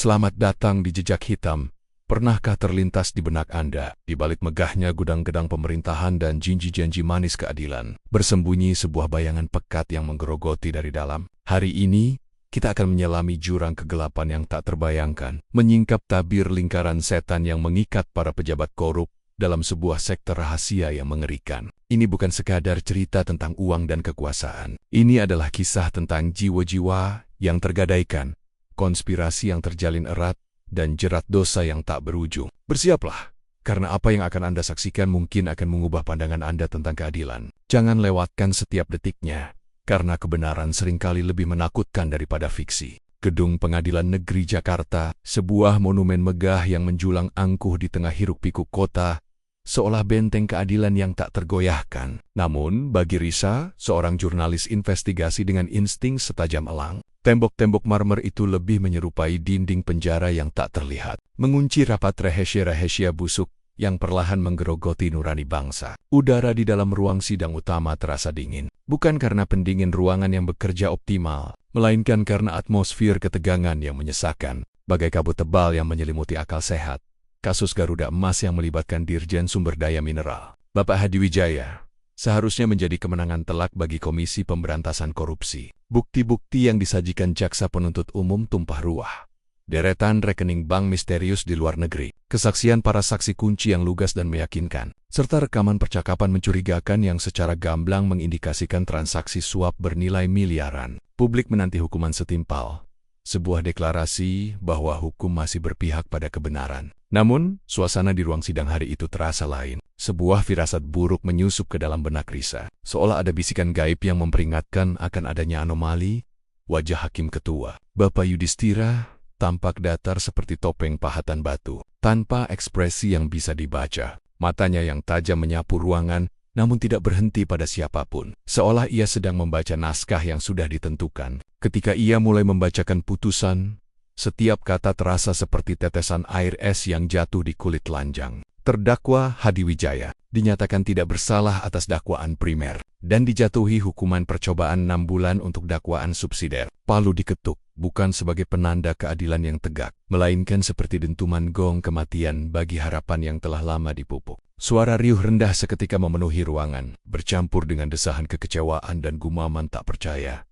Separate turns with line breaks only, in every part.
Selamat datang di Jejak Hitam. Pernahkah terlintas di benak Anda, di balik megahnya gudang-gedang pemerintahan dan janji-janji manis keadilan, bersembunyi sebuah bayangan pekat yang menggerogoti dari dalam? Hari ini, kita akan menyelami jurang kegelapan yang tak terbayangkan, menyingkap tabir lingkaran setan yang mengikat para pejabat korup dalam sebuah sekte rahasia yang mengerikan. Ini bukan sekadar cerita tentang uang dan kekuasaan. Ini adalah kisah tentang jiwa-jiwa yang tergadaikan, konspirasi yang terjalin erat, dan jerat dosa yang tak berujung. Bersiaplah, karena apa yang akan Anda saksikan mungkin akan mengubah pandangan Anda tentang keadilan. Jangan lewatkan setiap detiknya, karena kebenaran seringkali lebih menakutkan daripada fiksi. Gedung Pengadilan Negeri Jakarta, sebuah monumen megah yang menjulang angkuh di tengah hiruk-pikuk kota, seolah benteng keadilan yang tak tergoyahkan. Namun, bagi Risa, seorang jurnalis investigasi dengan insting setajam elang, tembok-tembok marmer itu lebih menyerupai dinding penjara yang tak terlihat, mengunci rapat rahasia-rahasia busuk yang perlahan menggerogoti nurani bangsa. Udara di dalam ruang sidang utama terasa dingin, bukan karena pendingin ruangan yang bekerja optimal, melainkan karena atmosfer ketegangan yang menyesakan, bagai kabut tebal yang menyelimuti akal sehat. Kasus Garuda Emas yang melibatkan Dirjen Sumber Daya Mineral, Bapak Hadi Wijaya, seharusnya menjadi kemenangan telak bagi Komisi Pemberantasan Korupsi. Bukti-bukti yang disajikan jaksa penuntut umum tumpah ruah. Deretan rekening bank misterius di luar negeri, kesaksian para saksi kunci yang lugas dan meyakinkan, serta rekaman percakapan mencurigakan yang secara gamblang mengindikasikan transaksi suap bernilai miliaran. Publik menanti hukuman setimpal, sebuah deklarasi bahwa hukum masih berpihak pada kebenaran. Namun, suasana di ruang sidang hari itu terasa lain. Sebuah firasat buruk menyusup ke dalam benak Risa, seolah ada bisikan gaib yang memperingatkan akan adanya anomali. Wajah hakim ketua, Bapak Yudhistira, tampak datar seperti topeng pahatan batu, tanpa ekspresi yang bisa dibaca. Matanya yang tajam menyapu ruangan, namun tidak berhenti pada siapapun, seolah ia sedang membaca naskah yang sudah ditentukan. Ketika ia mulai membacakan putusan, setiap kata terasa seperti tetesan air es yang jatuh di kulit telanjang. Terdakwa Hadi Wijaya dinyatakan tidak bersalah atas dakwaan primer dan dijatuhi hukuman percobaan 6 bulan untuk dakwaan subsidiar. Palu diketuk, bukan sebagai penanda keadilan yang tegak, melainkan seperti dentuman gong kematian bagi harapan yang telah lama dipupuk. Suara riuh rendah seketika memenuhi ruangan, bercampur dengan desahan kekecewaan dan gumaman tak percaya.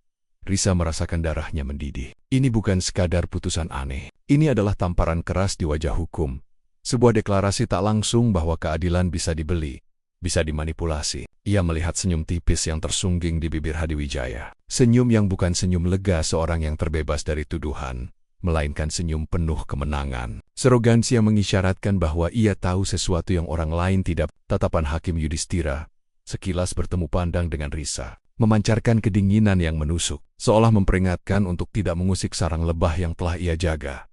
Risa merasakan darahnya mendidih. Ini bukan sekadar putusan aneh. Ini adalah tamparan keras di wajah hukum. Sebuah deklarasi tak langsung bahwa keadilan bisa dibeli, bisa dimanipulasi. Ia melihat senyum tipis yang tersungging di bibir Hadi Wijaya. Senyum yang bukan senyum lega seorang yang terbebas dari tuduhan, melainkan senyum penuh kemenangan. Serogansi yang mengisyaratkan bahwa ia tahu sesuatu yang orang lain tidak. Tatapan Hakim Yudhistira sekilas bertemu pandang dengan Risa, memancarkan kedinginan yang menusuk, seolah memperingatkan untuk tidak mengusik sarang lebah yang telah ia jaga.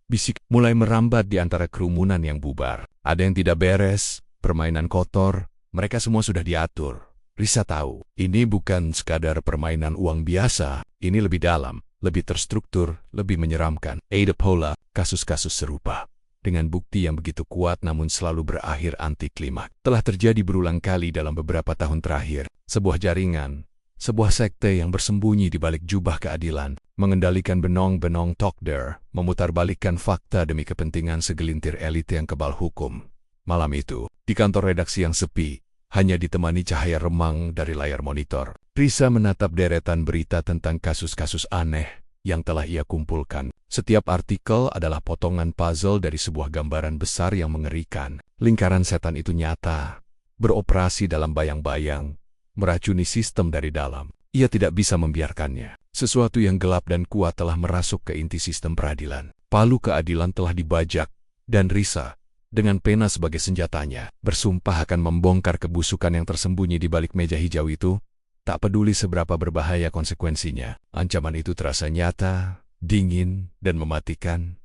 Bisik mulai merambat di antara kerumunan yang bubar. Ada yang tidak beres, permainan kotor, mereka semua sudah diatur. Risa tahu, ini bukan sekadar permainan uang biasa, ini lebih dalam, lebih terstruktur, lebih menyeramkan. Ada pola kasus-kasus serupa, dengan bukti yang begitu kuat namun selalu berakhir anti klimaks. Telah terjadi berulang kali dalam beberapa tahun terakhir. Sebuah jaringan, sebuah sekte yang bersembunyi di balik jubah keadilan, mengendalikan benong-benong tokder, memutarbalikkan fakta demi kepentingan segelintir elit yang kebal hukum. Malam itu, di kantor redaksi yang sepi, hanya ditemani cahaya remang dari layar monitor, Risa menatap deretan berita tentang kasus-kasus aneh yang telah ia kumpulkan. Setiap artikel adalah potongan puzzle dari sebuah gambaran besar yang mengerikan. Lingkaran setan itu nyata, beroperasi dalam bayang-bayang, meracuni sistem dari dalam. Ia tidak bisa membiarkannya. Sesuatu yang gelap dan kuat telah merasuk ke inti sistem peradilan. Palu keadilan telah dibajak, dan Risa, dengan pena sebagai senjatanya, bersumpah akan membongkar kebusukan yang tersembunyi di balik meja hijau itu, tak peduli seberapa berbahaya konsekuensinya. Ancaman itu terasa nyata, dingin, dan mematikan.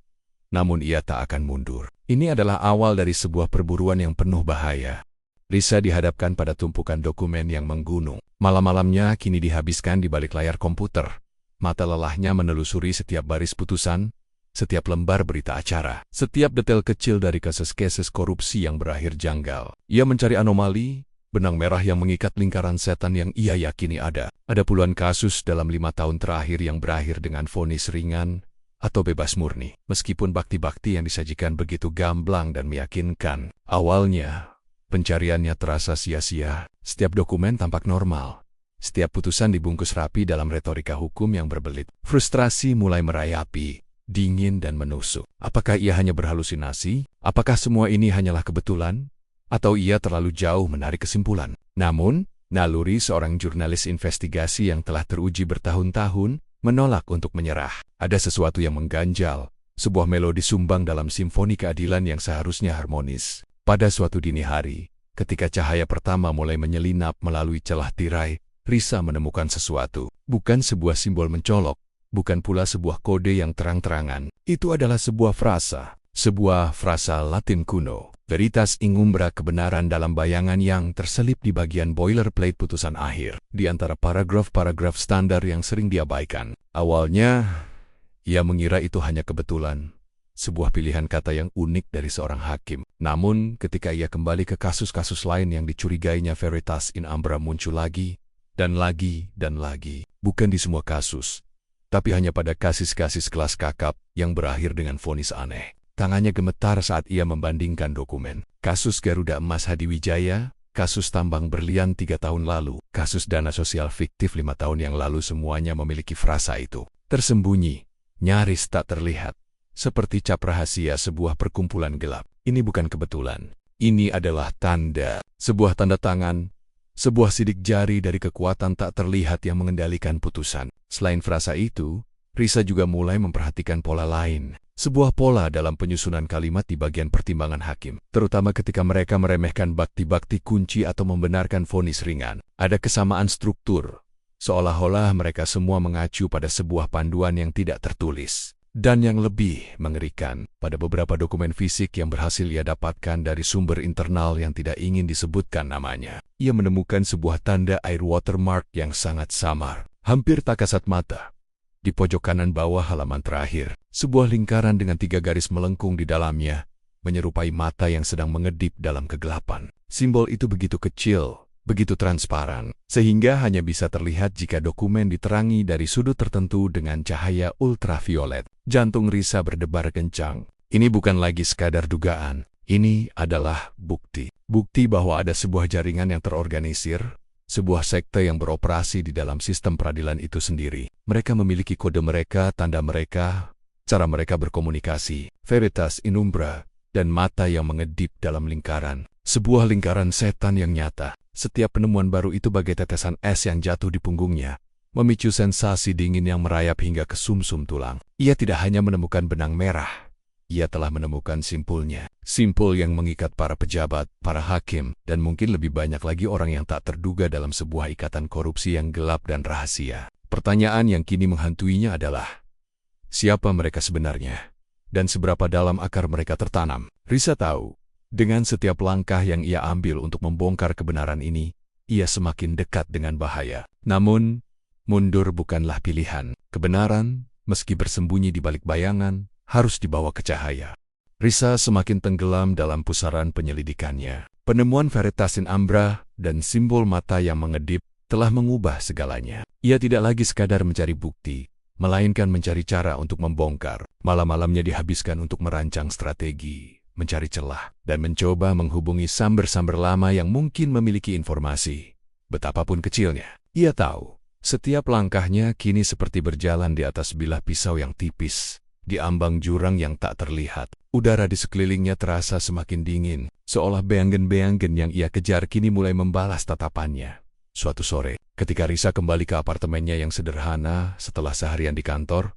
Namun ia tak akan mundur. Ini adalah awal dari sebuah perburuan yang penuh bahaya. Risa dihadapkan pada tumpukan dokumen yang menggunung. Malam-malamnya kini dihabiskan di balik layar komputer. Mata lelahnya menelusuri setiap baris putusan, setiap lembar berita acara, setiap detail kecil dari kasus-kasus korupsi yang berakhir janggal. Ia mencari anomali, benang merah yang mengikat lingkaran setan yang ia yakini ada. Ada puluhan kasus dalam 5 tahun terakhir yang berakhir dengan vonis ringan atau bebas murni. Meskipun bakti-bakti yang disajikan begitu gamblang dan meyakinkan, awalnya pencariannya terasa sia-sia. Setiap dokumen tampak normal. Setiap putusan dibungkus rapi dalam retorika hukum yang berbelit. Frustrasi mulai merayapi, dingin dan menusuk. Apakah ia hanya berhalusinasi? Apakah semua ini hanyalah kebetulan? Atau ia terlalu jauh menarik kesimpulan? Namun, naluri seorang jurnalis investigasi yang telah teruji bertahun-tahun menolak untuk menyerah. Ada sesuatu yang mengganjal, sebuah melodi sumbang dalam simfoni keadilan yang seharusnya harmonis. Pada suatu dini hari, ketika cahaya pertama mulai menyelinap melalui celah tirai, Risa menemukan sesuatu. Bukan sebuah simbol mencolok, bukan pula sebuah kode yang terang-terangan. Itu adalah sebuah frasa Latin kuno. Veritas in umbra, kebenaran dalam bayangan yang terselip di bagian boilerplate putusan akhir. Di antara paragraf-paragraf standar yang sering diabaikan. Awalnya, ia mengira itu hanya kebetulan. Sebuah pilihan kata yang unik dari seorang hakim. Namun, ketika ia kembali ke kasus-kasus lain yang dicurigainya, veritas in umbra muncul lagi, dan lagi, dan lagi. Bukan di semua kasus, tapi hanya pada kasus-kasus kelas kakap yang berakhir dengan vonis aneh. Tangannya gemetar saat ia membandingkan dokumen. Kasus Garuda Emas Hadiwijaya, kasus tambang berlian 3 tahun lalu, kasus dana sosial fiktif 5 tahun yang lalu, semuanya memiliki frasa itu. Tersembunyi, nyaris tak terlihat. Seperti cap rahasia sebuah perkumpulan gelap. Ini bukan kebetulan. Ini adalah tanda, sebuah tanda tangan, sebuah sidik jari dari kekuatan tak terlihat yang mengendalikan putusan. Selain frasa itu, Risa juga mulai memperhatikan pola lain. Sebuah pola dalam penyusunan kalimat di bagian pertimbangan hakim. Terutama ketika mereka meremehkan bakti-bakti kunci atau membenarkan vonis ringan. Ada kesamaan struktur. Seolah-olah mereka semua mengacu pada sebuah panduan yang tidak tertulis. Dan yang lebih mengerikan, pada beberapa dokumen fisik yang berhasil ia dapatkan dari sumber internal yang tidak ingin disebutkan namanya, ia menemukan sebuah tanda air watermark yang sangat samar, hampir tak kasat mata. Di pojok kanan bawah halaman terakhir, sebuah lingkaran dengan 3 garis melengkung di dalamnya, menyerupai mata yang sedang mengedip dalam kegelapan. Simbol itu begitu kecil, begitu transparan, sehingga hanya bisa terlihat jika dokumen diterangi dari sudut tertentu dengan cahaya ultraviolet. Jantung Risa berdebar kencang. Ini bukan lagi sekadar dugaan. Ini adalah bukti. Bukti bahwa ada sebuah jaringan yang terorganisir, sebuah sekte yang beroperasi di dalam sistem peradilan itu sendiri. Mereka memiliki kode mereka, tanda mereka, cara mereka berkomunikasi, veritas in umbra, dan mata yang mengedip dalam lingkaran. Sebuah lingkaran setan yang nyata. Setiap penemuan baru itu bagai tetesan es yang jatuh di punggungnya, memicu sensasi dingin yang merayap hingga ke sumsum tulang. Ia tidak hanya menemukan benang merah, ia telah menemukan simpulnya. Simpul yang mengikat para pejabat, para hakim, dan mungkin lebih banyak lagi orang yang tak terduga dalam sebuah ikatan korupsi yang gelap dan rahasia. Pertanyaan yang kini menghantuinya adalah, siapa mereka sebenarnya? Dan seberapa dalam akar mereka tertanam? Risa tahu, dengan setiap langkah yang ia ambil untuk membongkar kebenaran ini, ia semakin dekat dengan bahaya. Namun, mundur bukanlah pilihan. Kebenaran, meski bersembunyi di balik bayangan, harus dibawa ke cahaya. Risa semakin tenggelam dalam pusaran penyelidikannya. Penemuan veritas in umbra dan simbol mata yang mengedip telah mengubah segalanya. Ia tidak lagi sekadar mencari bukti, melainkan mencari cara untuk membongkar. Malam-malamnya dihabiskan untuk merancang strategi, mencari celah, dan mencoba menghubungi sumber-sumber lama yang mungkin memiliki informasi. Betapapun kecilnya, ia tahu, setiap langkahnya kini seperti berjalan di atas bilah pisau yang tipis, di ambang jurang yang tak terlihat. Udara di sekelilingnya terasa semakin dingin, seolah beanggen-beanggen yang ia kejar kini mulai membalas tatapannya. Suatu sore, ketika Risa kembali ke apartemennya yang sederhana setelah seharian di kantor,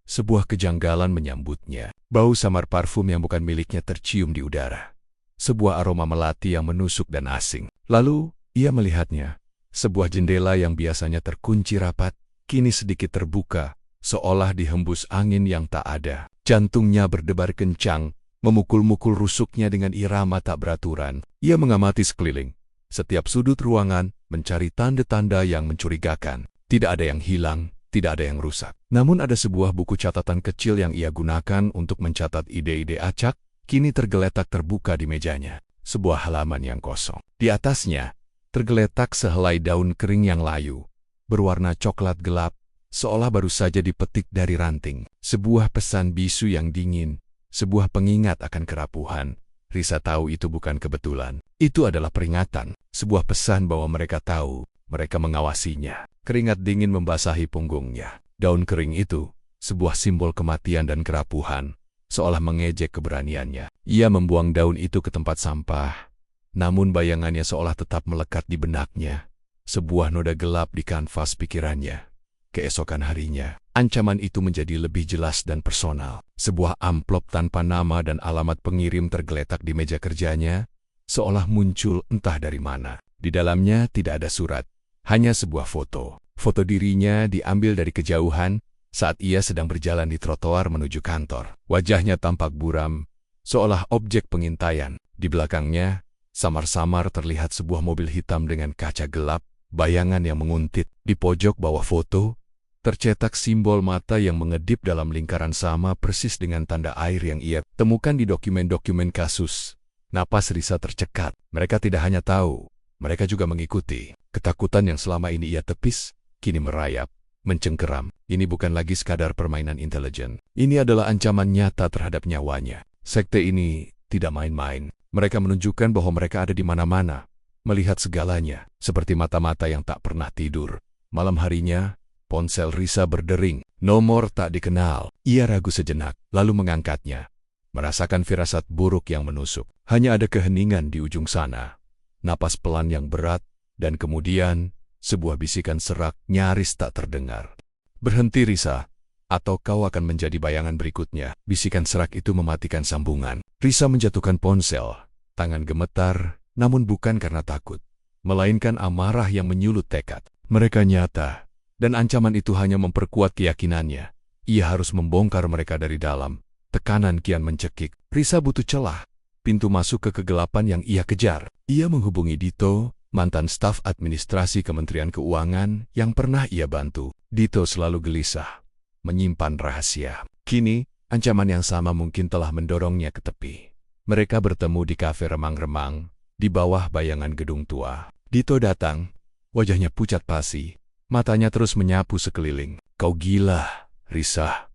sebuah kejanggalan menyambutnya. Bau samar parfum yang bukan miliknya tercium di udara. Sebuah aroma melati yang menusuk dan asing. Lalu, ia melihatnya. Sebuah jendela yang biasanya terkunci rapat, kini sedikit terbuka, seolah dihembus angin yang tak ada. Jantungnya berdebar kencang, memukul-mukul rusuknya dengan irama tak beraturan. Ia mengamati sekeliling. Setiap sudut ruangan mencari tanda-tanda yang mencurigakan. Tidak ada yang hilang, tidak ada yang rusak. Namun ada sebuah buku catatan kecil yang ia gunakan untuk mencatat ide-ide acak, kini tergeletak terbuka di mejanya. Sebuah halaman yang kosong. Di atasnya, tergeletak sehelai daun kering yang layu, berwarna coklat gelap, seolah baru saja dipetik dari ranting. Sebuah pesan bisu yang dingin, sebuah pengingat akan kerapuhan. Risa tahu itu bukan kebetulan. Itu adalah peringatan, sebuah pesan bahwa mereka tahu, mereka mengawasinya. Keringat dingin membasahi punggungnya. Daun kering itu, sebuah simbol kematian dan kerapuhan, seolah mengejek keberaniannya. Ia membuang daun itu ke tempat sampah, namun bayangannya seolah tetap melekat di benaknya. Sebuah noda gelap di kanvas pikirannya. Keesokan harinya, ancaman itu menjadi lebih jelas dan personal. Sebuah amplop tanpa nama dan alamat pengirim tergeletak di meja kerjanya, seolah muncul entah dari mana. Di dalamnya tidak ada surat, hanya sebuah foto. Foto dirinya diambil dari kejauhan saat ia sedang berjalan di trotoar menuju kantor. Wajahnya tampak buram, seolah objek pengintaian. Di belakangnya, samar-samar terlihat sebuah mobil hitam dengan kaca gelap, bayangan yang menguntit. Di pojok bawah foto, tercetak simbol mata yang mengedip dalam lingkaran sama persis dengan tanda air yang ia temukan di dokumen-dokumen kasus. Napas Risa tercekat. Mereka tidak hanya tahu, mereka juga mengikuti. Ketakutan yang selama ini ia tepis, kini merayap, mencengkeram. Ini bukan lagi sekadar permainan intelijen. Ini adalah ancaman nyata terhadap nyawanya. Sekte ini tidak main-main. Mereka menunjukkan bahwa mereka ada di mana-mana, melihat segalanya, seperti mata-mata yang tak pernah tidur. Malam harinya, ponsel Risa berdering. Nomor tak dikenal. Ia ragu sejenak, lalu mengangkatnya. Merasakan firasat buruk yang menusuk. Hanya ada keheningan di ujung sana. Napas pelan yang berat, dan kemudian sebuah bisikan serak nyaris tak terdengar. Berhenti Risa, atau kau akan menjadi bayangan berikutnya. Bisikan serak itu mematikan sambungan. Risa menjatuhkan ponsel. Tangan gemetar, namun bukan karena takut, melainkan amarah yang menyulut tekad. Mereka nyata, dan ancaman itu hanya memperkuat keyakinannya. Ia harus membongkar mereka dari dalam. Tekanan kian mencekik. Risa butuh celah, pintu masuk ke kegelapan yang ia kejar. Ia menghubungi Dito, mantan staf administrasi Kementerian Keuangan yang pernah ia bantu. Dito selalu gelisah, menyimpan rahasia. Kini, ancaman yang sama mungkin telah mendorongnya ke tepi. Mereka bertemu di kafe remang-remang, di bawah bayangan gedung tua. Dito datang, wajahnya pucat pasi, matanya terus menyapu sekeliling. Kau gila, Risa,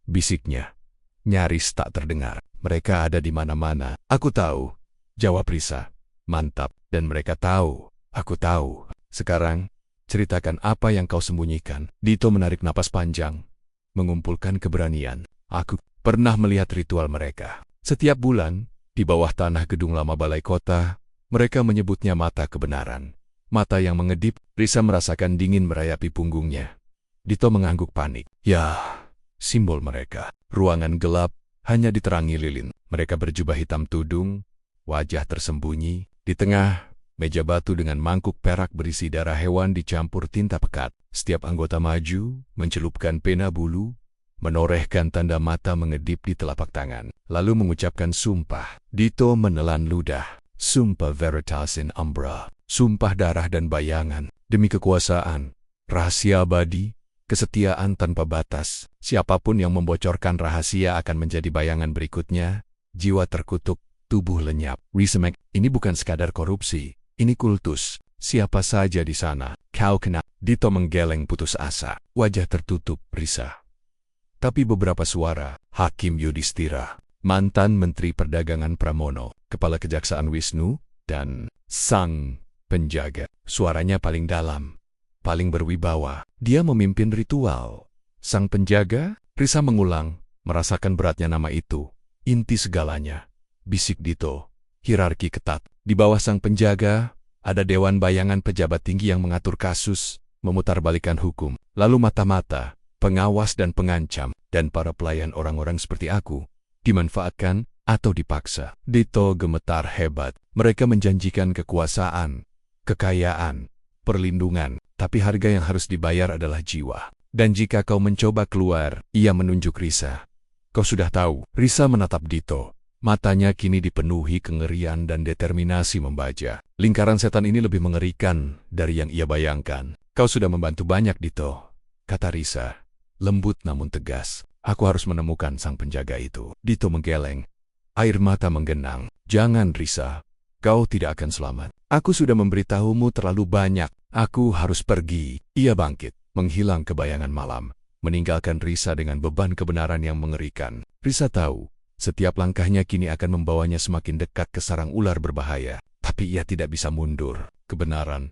bisiknya. Nyaris tak terdengar. Mereka ada di mana-mana. Aku tahu, jawab Risa. Mantap, dan mereka tahu. Aku tahu. Sekarang, ceritakan apa yang kau sembunyikan. Dito menarik napas panjang, mengumpulkan keberanian. Aku pernah melihat ritual mereka. Setiap bulan, di bawah tanah gedung lama balai kota, mereka menyebutnya mata kebenaran. Mata yang mengedip. Risa merasakan dingin merayapi punggungnya. Dito mengangguk panik. Ya, simbol mereka. Ruangan gelap, hanya diterangi lilin. Mereka berjubah hitam tudung, wajah tersembunyi. Di tengah, meja batu dengan mangkuk perak berisi darah hewan dicampur tinta pekat. Setiap anggota maju, mencelupkan pena bulu, menorehkan tanda mata mengedip di telapak tangan, lalu mengucapkan sumpah. Dito menelan ludah. Sumpah veritas in umbra. Sumpah darah dan bayangan. Demi kekuasaan, rahasia abadi, kesetiaan tanpa batas. Siapapun yang membocorkan rahasia akan menjadi bayangan berikutnya. Jiwa terkutuk, tubuh lenyap. Risa, ini bukan sekadar korupsi. Ini kultus. Siapa saja di sana, kau kena. Dito menggeleng putus asa. Wajah tertutup, Risa. Tapi beberapa suara, Hakim Yudhistira, mantan Menteri Perdagangan Pramono, Kepala Kejaksaan Wisnu, dan Sang Penjaga. Suaranya paling dalam, paling berwibawa. Dia memimpin ritual. Sang Penjaga? Risa mengulang, merasakan beratnya nama itu. Inti segalanya. Bisik Dito. Hierarki ketat. Di bawah Sang Penjaga, ada dewan bayangan pejabat tinggi yang mengatur kasus, memutarbalikkan hukum. Lalu mata-mata, pengawas dan pengancam, dan para pelayan orang-orang seperti aku, dimanfaatkan atau dipaksa. Dito gemetar hebat. Mereka menjanjikan kekuasaan, kekayaan, perlindungan, tapi harga yang harus dibayar adalah jiwa. Dan jika kau mencoba keluar, ia menunjuk Risa. Kau sudah tahu. Risa menatap Dito. Matanya kini dipenuhi kengerian dan determinasi membaja. Lingkaran setan ini lebih mengerikan dari yang ia bayangkan. Kau sudah membantu banyak, Dito, kata Risa, lembut namun tegas. Aku harus menemukan Sang Penjaga itu. Dito menggeleng. Air mata menggenang. Jangan, Risa. Kau tidak akan selamat. Aku sudah memberitahumu terlalu banyak. Aku harus pergi. Ia bangkit, menghilang ke bayangan malam, meninggalkan Risa dengan beban kebenaran yang mengerikan. Risa tahu, setiap langkahnya kini akan membawanya semakin dekat ke sarang ular berbahaya. Tapi ia tidak bisa mundur. Kebenaran,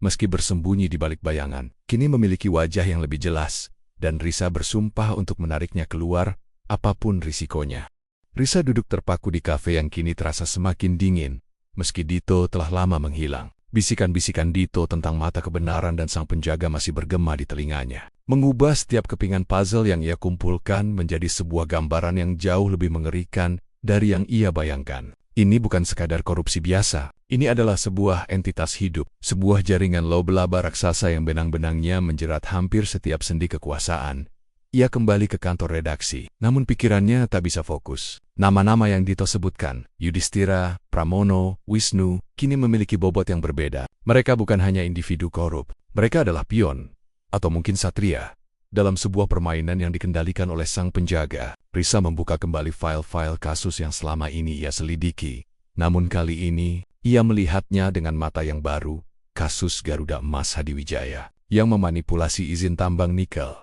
meski bersembunyi di balik bayangan, kini memiliki wajah yang lebih jelas, dan Risa bersumpah untuk menariknya keluar, apapun risikonya. Risa duduk terpaku di kafe yang kini terasa semakin dingin, meski Dito telah lama menghilang. Bisikan-bisikan Dito tentang mata kebenaran dan sang penjaga masih bergema di telinganya, mengubah setiap kepingan puzzle yang ia kumpulkan menjadi sebuah gambaran yang jauh lebih mengerikan dari yang ia bayangkan. Ini bukan sekadar korupsi biasa, ini adalah sebuah entitas hidup, sebuah jaringan laba-laba raksasa yang benang-benangnya menjerat hampir setiap sendi kekuasaan. Ia kembali ke kantor redaksi, namun pikirannya tak bisa fokus. Nama-nama yang Dito sebutkan, Yudhistira, Pramono, Wisnu, kini memiliki bobot yang berbeda. Mereka bukan hanya individu korup, mereka adalah pion, atau mungkin satria, dalam sebuah permainan yang dikendalikan oleh sang penjaga. Risa membuka kembali file-file kasus yang selama ini ia selidiki. Namun kali ini, ia melihatnya dengan mata yang baru, kasus Garuda Emas Hadiwijaya, yang memanipulasi izin tambang nikel.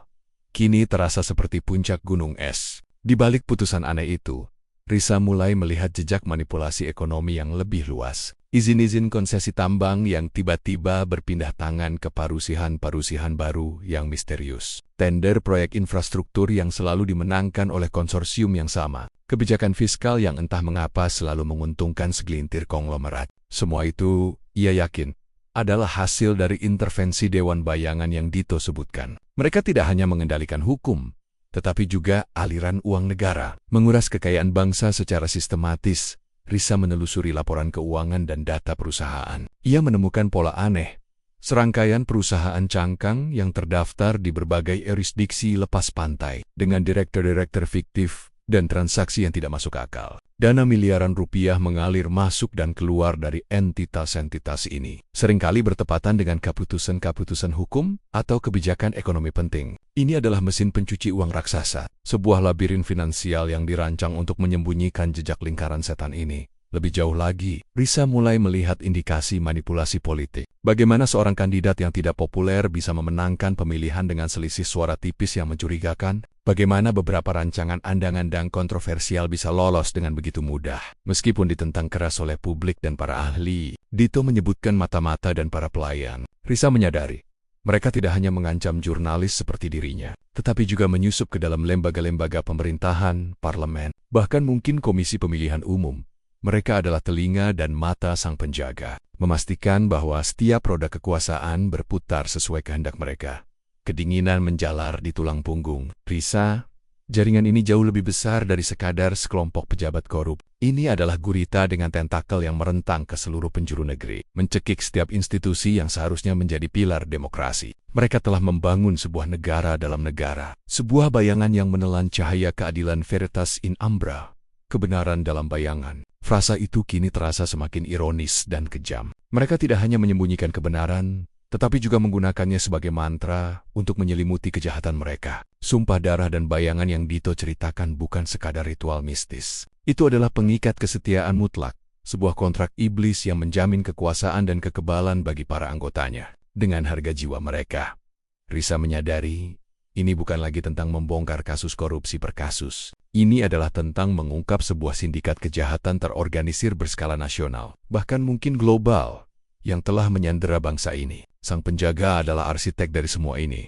Kini terasa seperti puncak gunung es. Di balik putusan aneh itu, Risa mulai melihat jejak manipulasi ekonomi yang lebih luas. Izin-izin konsesi tambang yang tiba-tiba berpindah tangan ke parusihan-parusihan baru yang misterius. Tender proyek infrastruktur yang selalu dimenangkan oleh konsorsium yang sama. Kebijakan fiskal yang entah mengapa selalu menguntungkan segelintir konglomerat. Semua itu, ia yakin, adalah hasil dari intervensi Dewan Bayangan yang Dito sebutkan. Mereka tidak hanya mengendalikan hukum, tetapi juga aliran uang negara. Menguras kekayaan bangsa secara sistematis. Risa menelusuri laporan keuangan dan data perusahaan. Ia menemukan pola aneh. Serangkaian perusahaan cangkang yang terdaftar di berbagai jurisdiksi lepas pantai, dengan direktur-direktur fiktif dan transaksi yang tidak masuk akal. Dana miliaran rupiah mengalir masuk dan keluar dari entitas-entitas ini, seringkali bertepatan dengan keputusan-keputusan hukum atau kebijakan ekonomi penting. Ini adalah mesin pencuci uang raksasa, sebuah labirin finansial yang dirancang untuk menyembunyikan jejak lingkaran setan ini. Lebih jauh lagi, Risa mulai melihat indikasi manipulasi politik. Bagaimana seorang kandidat yang tidak populer bisa memenangkan pemilihan dengan selisih suara tipis yang mencurigakan? Bagaimana beberapa rancangan undang-undang kontroversial bisa lolos dengan begitu mudah? Meskipun ditentang keras oleh publik dan para ahli, Dito menyebutkan mata-mata dan para pelayan. Risa menyadari, mereka tidak hanya mengancam jurnalis seperti dirinya, tetapi juga menyusup ke dalam lembaga-lembaga pemerintahan, parlemen, bahkan mungkin komisi pemilihan umum. Mereka adalah telinga dan mata sang penjaga, memastikan bahwa setiap roda kekuasaan berputar sesuai kehendak mereka. Kedinginan menjalar di tulang punggung Risa. Jaringan ini jauh lebih besar dari sekadar sekelompok pejabat korup. Ini adalah gurita dengan tentakel yang merentang ke seluruh penjuru negeri, mencekik setiap institusi yang seharusnya menjadi pilar demokrasi. Mereka telah membangun sebuah negara dalam negara, sebuah bayangan yang menelan cahaya keadilan veritas in umbra, kebenaran dalam bayangan. Frasa itu kini terasa semakin ironis dan kejam. Mereka tidak hanya menyembunyikan kebenaran, tetapi juga menggunakannya sebagai mantra untuk menyelimuti kejahatan mereka. Sumpah darah dan bayangan yang Dito ceritakan bukan sekadar ritual mistis. Itu adalah pengikat kesetiaan mutlak, sebuah kontrak iblis yang menjamin kekuasaan dan kekebalan bagi para anggotanya, dengan harga jiwa mereka. Risa menyadari, ini bukan lagi tentang membongkar kasus korupsi per kasus. Ini adalah tentang mengungkap sebuah sindikat kejahatan terorganisir berskala nasional, bahkan mungkin global, yang telah menyandera bangsa ini. Sang penjaga adalah arsitek dari semua ini.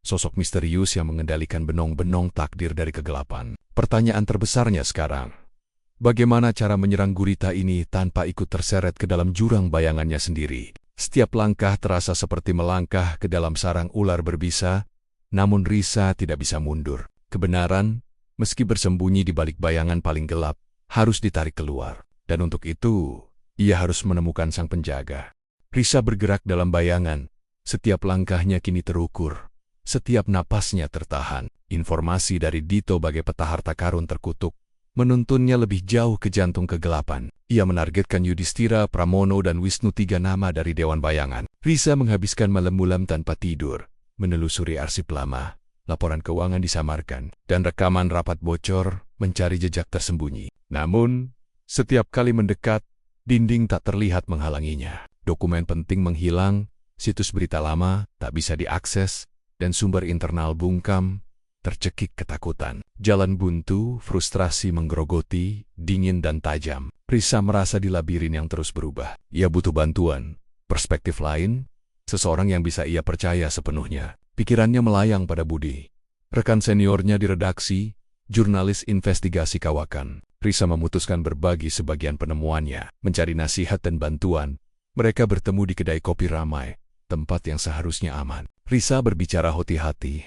Sosok misterius yang mengendalikan benong-benong takdir dari kegelapan. Pertanyaan terbesarnya sekarang, bagaimana cara menyerang gurita ini tanpa ikut terseret ke dalam jurang bayangannya sendiri? Setiap langkah terasa seperti melangkah ke dalam sarang ular berbisa, namun Risa tidak bisa mundur. Kebenaran, meski bersembunyi di balik bayangan paling gelap, harus ditarik keluar. Dan untuk itu, ia harus menemukan sang penjaga. Risa bergerak dalam bayangan. Setiap langkahnya kini terukur. Setiap napasnya tertahan. Informasi dari Dito bagai peta harta karun terkutuk menuntunnya lebih jauh ke jantung kegelapan. Ia menargetkan Yudhistira, Pramono, dan Wisnu, 3 nama dari Dewan Bayangan. Risa menghabiskan malam-malam tanpa tidur, menelusuri arsip lama, laporan keuangan disamarkan, dan rekaman rapat bocor mencari jejak tersembunyi. Namun, setiap kali mendekat, dinding tak terlihat menghalanginya. Dokumen penting menghilang, situs berita lama tak bisa diakses, dan sumber internal bungkam, tercekik ketakutan. Jalan buntu, frustrasi menggerogoti, dingin dan tajam. Risa merasa di labirin yang terus berubah. Ia butuh bantuan, perspektif lain, seseorang yang bisa ia percaya sepenuhnya. Pikirannya melayang pada Budi, rekan seniornya di redaksi, jurnalis investigasi kawakan. Risa memutuskan berbagi sebagian penemuannya, mencari nasihat dan bantuan. Mereka bertemu di kedai kopi ramai, tempat yang seharusnya aman. Risa berbicara hati-hati,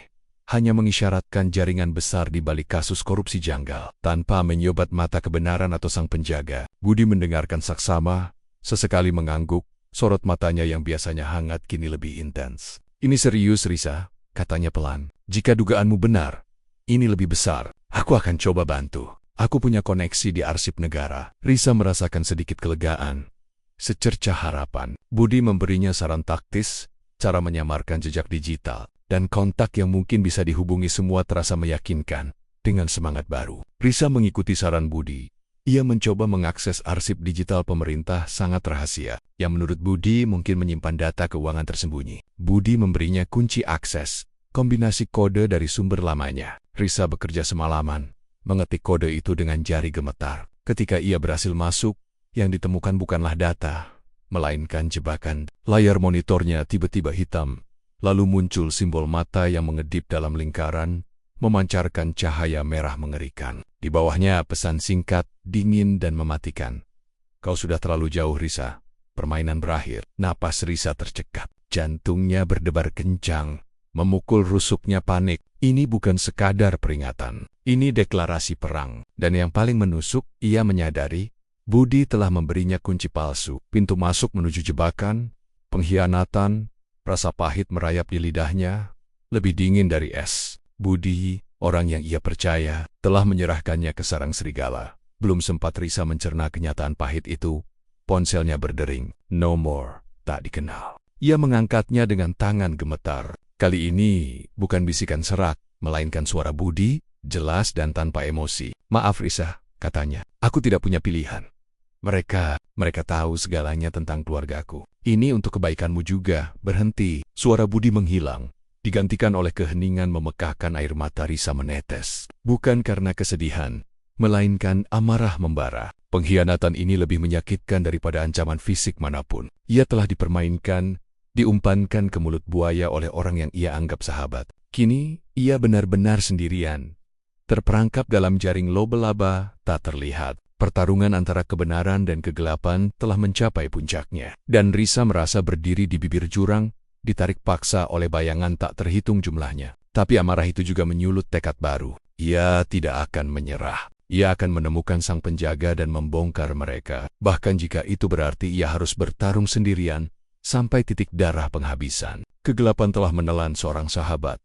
hanya mengisyaratkan jaringan besar di balik kasus korupsi janggal. Tanpa menyobat mata kebenaran atau sang penjaga, Budi mendengarkan saksama, sesekali mengangguk, sorot matanya yang biasanya hangat kini lebih intens. "Ini serius, Risa," katanya pelan. "Jika dugaanmu benar, ini lebih besar. Aku akan coba bantu. Aku punya koneksi di arsip negara." Risa merasakan sedikit kelegaan, secercah harapan. Budi memberinya saran taktis, cara menyamarkan jejak digital, dan kontak yang mungkin bisa dihubungi. Semua terasa meyakinkan. Dengan semangat baru, Risa mengikuti saran Budi. Ia mencoba mengakses arsip digital pemerintah sangat rahasia, yang menurut Budi mungkin menyimpan data keuangan tersembunyi. Budi memberinya kunci akses, kombinasi kode dari sumber lamanya. Risa bekerja semalaman, mengetik kode itu dengan jari gemetar. Ketika ia berhasil masuk, yang ditemukan bukanlah data, melainkan jebakan. Layar monitornya tiba-tiba hitam, lalu muncul simbol mata yang mengedip dalam lingkaran, memancarkan cahaya merah mengerikan. Di bawahnya pesan singkat, dingin dan mematikan. "Kau sudah terlalu jauh, Risa. Permainan berakhir." Napas Risa tercekat. Jantungnya berdebar kencang, memukul rusuknya panik. Ini bukan sekadar peringatan. Ini deklarasi perang. Dan yang paling menusuk, ia menyadari Budi telah memberinya kunci palsu. Pintu masuk menuju jebakan, pengkhianatan, rasa pahit merayap di lidahnya, lebih dingin dari es. Budi, orang yang ia percaya, telah menyerahkannya ke sarang serigala. Belum sempat Risa mencerna kenyataan pahit itu, ponselnya berdering. "No more," tak dikenal. Ia mengangkatnya dengan tangan gemetar. Kali ini bukan bisikan serak, melainkan suara Budi, jelas dan tanpa emosi. "Maaf Risa," katanya. "Aku tidak punya pilihan. Mereka tahu segalanya tentang keluargaku. Ini untuk kebaikanmu juga." Berhenti. Suara Budi menghilang, digantikan oleh keheningan memekakkan. Air mata Risa menetes. Bukan karena kesedihan, melainkan amarah membara. Pengkhianatan ini lebih menyakitkan daripada ancaman fisik manapun. Ia telah dipermainkan, diumpankan ke mulut buaya oleh orang yang ia anggap sahabat. Kini, ia benar-benar sendirian, terperangkap dalam jaring laba-laba tak terlihat. Pertarungan antara kebenaran dan kegelapan telah mencapai puncaknya. Dan Risa merasa berdiri di bibir jurang, ditarik paksa oleh bayangan tak terhitung jumlahnya. Tapi amarah itu juga menyulut tekad baru. Ia tidak akan menyerah. Ia akan menemukan sang penjaga dan membongkar mereka. Bahkan jika itu berarti ia harus bertarung sendirian, sampai titik darah penghabisan. Kegelapan telah menelan seorang sahabat,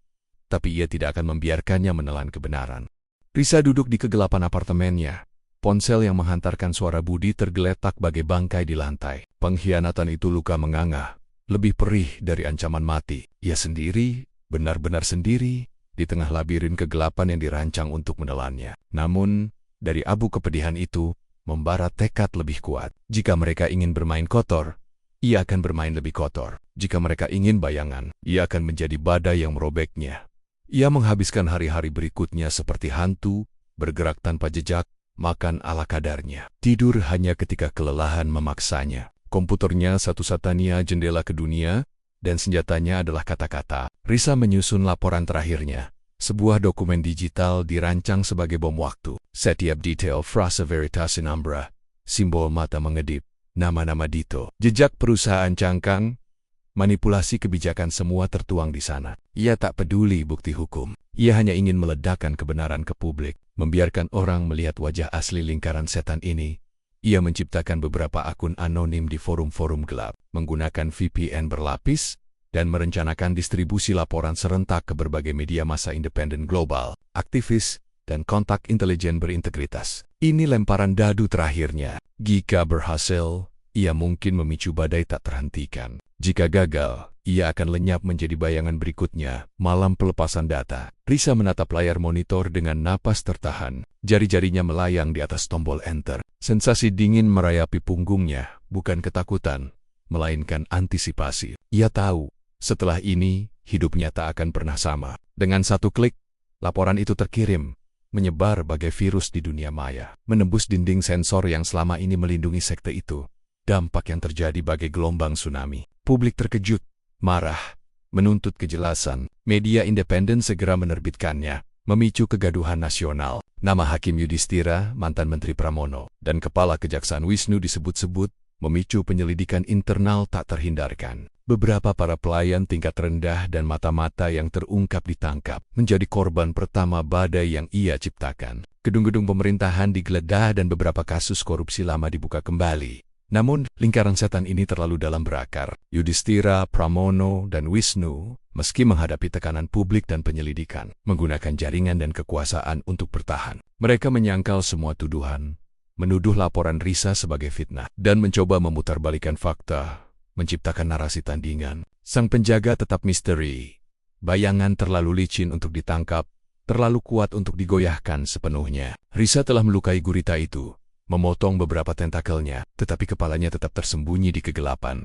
tapi ia tidak akan membiarkannya menelan kebenaran. Risa duduk di kegelapan apartemennya. Ponsel yang menghantarkan suara Budi tergeletak bagai bangkai di lantai. Pengkhianatan itu luka menganga, lebih perih dari ancaman mati. Ia sendiri, benar-benar sendiri, di tengah labirin kegelapan yang dirancang untuk menelannya. Namun, dari abu kepedihan itu, membara tekad lebih kuat. Jika mereka ingin bermain kotor, ia akan bermain lebih kotor. Jika mereka ingin bayangan, ia akan menjadi badai yang merobeknya. Ia menghabiskan hari-hari berikutnya seperti hantu, bergerak tanpa jejak, makan ala kadarnya. Tidur hanya ketika kelelahan memaksanya. Komputernya satu-satunya jendela ke dunia, dan senjatanya adalah kata-kata. Risa menyusun laporan terakhirnya. Sebuah dokumen digital dirancang sebagai bom waktu. Setiap detail frasa veritas in umbra, simbol mata mengedip, nama-nama Dito, jejak perusahaan cangkang, manipulasi kebijakan, semua tertuang di sana. Ia tak peduli bukti hukum. Ia hanya ingin meledakkan kebenaran ke publik, membiarkan orang melihat wajah asli lingkaran setan ini. Ia menciptakan beberapa akun anonim di forum-forum gelap, menggunakan VPN berlapis, dan merencanakan distribusi laporan serentak ke berbagai media massa independen global, aktivis, dan kontak intelijen berintegritas. Ini lemparan dadu terakhirnya. Jika berhasil, ia mungkin memicu badai tak terhentikan. Jika gagal, ia akan lenyap menjadi bayangan berikutnya, malam pelepasan data. Risa menatap layar monitor dengan napas tertahan. Jari-jarinya melayang di atas tombol enter. Sensasi dingin merayapi punggungnya, bukan ketakutan, melainkan antisipasi. Ia tahu, setelah ini, hidupnya tak akan pernah sama. Dengan satu klik, laporan itu terkirim, menyebar bagai virus di dunia maya, menembus dinding sensor yang selama ini melindungi sekte itu. Dampak yang terjadi bagai gelombang tsunami. Publik terkejut, marah, menuntut kejelasan. Media independen segera menerbitkannya, memicu kegaduhan nasional. Nama Hakim Yudhistira, mantan Menteri Pramono, dan Kepala Kejaksaan Wisnu disebut-sebut, memicu penyelidikan internal tak terhindarkan. Beberapa para pelayan tingkat rendah dan mata-mata yang terungkap ditangkap, menjadi korban pertama badai yang ia ciptakan. Gedung-gedung pemerintahan digeledah dan beberapa kasus korupsi lama dibuka kembali. Namun, lingkaran setan ini terlalu dalam berakar. Yudhistira, Pramono, dan Wisnu, meski menghadapi tekanan publik dan penyelidikan, menggunakan jaringan dan kekuasaan untuk bertahan. Mereka menyangkal semua tuduhan, menuduh laporan Risa sebagai fitnah, dan mencoba memutarbalikkan fakta, menciptakan narasi tandingan. Sang penjaga tetap misteri. Bayangan terlalu licin untuk ditangkap, terlalu kuat untuk digoyahkan sepenuhnya. Risa telah melukai gurita itu, memotong beberapa tentakelnya, tetapi kepalanya tetap tersembunyi di kegelapan.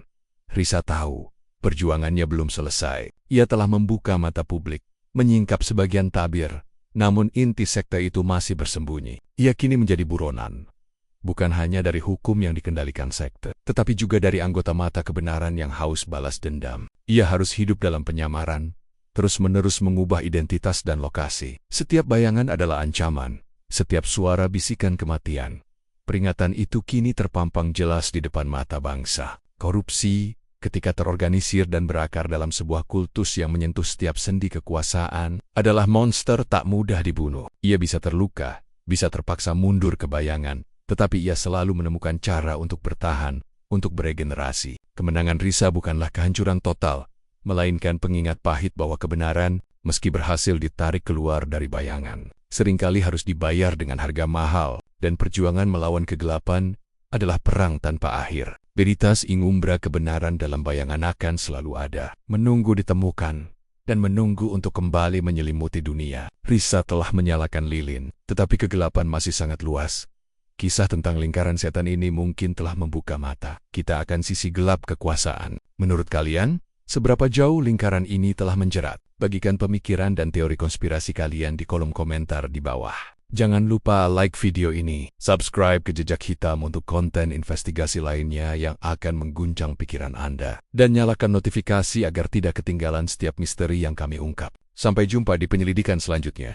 Risa tahu, perjuangannya belum selesai. Ia telah membuka mata publik, menyingkap sebagian tabir, namun inti sekte itu masih bersembunyi. Ia kini menjadi buronan, bukan hanya dari hukum yang dikendalikan sekte, tetapi juga dari anggota mata kebenaran yang haus balas dendam. Ia harus hidup dalam penyamaran, terus-menerus mengubah identitas dan lokasi. Setiap bayangan adalah ancaman, setiap suara bisikan kematian. Peringatan itu kini terpampang jelas di depan mata bangsa. Korupsi, ketika terorganisir dan berakar dalam sebuah kultus yang menyentuh setiap sendi kekuasaan, adalah monster tak mudah dibunuh. Ia bisa terluka, bisa terpaksa mundur ke bayangan, tetapi ia selalu menemukan cara untuk bertahan, untuk beregenerasi. Kemenangan Risa bukanlah kehancuran total, melainkan pengingat pahit bahwa kebenaran, meski berhasil ditarik keluar dari bayangan, seringkali harus dibayar dengan harga mahal. Dan perjuangan melawan kegelapan adalah perang tanpa akhir. Veritas ingumbra kebenaran dalam bayangan akan selalu ada, menunggu ditemukan, dan menunggu untuk kembali menyelimuti dunia. Risa telah menyalakan lilin, tetapi kegelapan masih sangat luas. Kisah tentang lingkaran setan ini mungkin telah membuka mata kita akan sisi gelap kekuasaan. Menurut kalian, seberapa jauh lingkaran ini telah menjerat? Bagikan pemikiran dan teori konspirasi kalian di kolom komentar di bawah. Jangan lupa like video ini, subscribe ke Jejak Hitam untuk konten investigasi lainnya yang akan mengguncang pikiran Anda, dan nyalakan notifikasi agar tidak ketinggalan setiap misteri yang kami ungkap. Sampai jumpa di penyelidikan selanjutnya.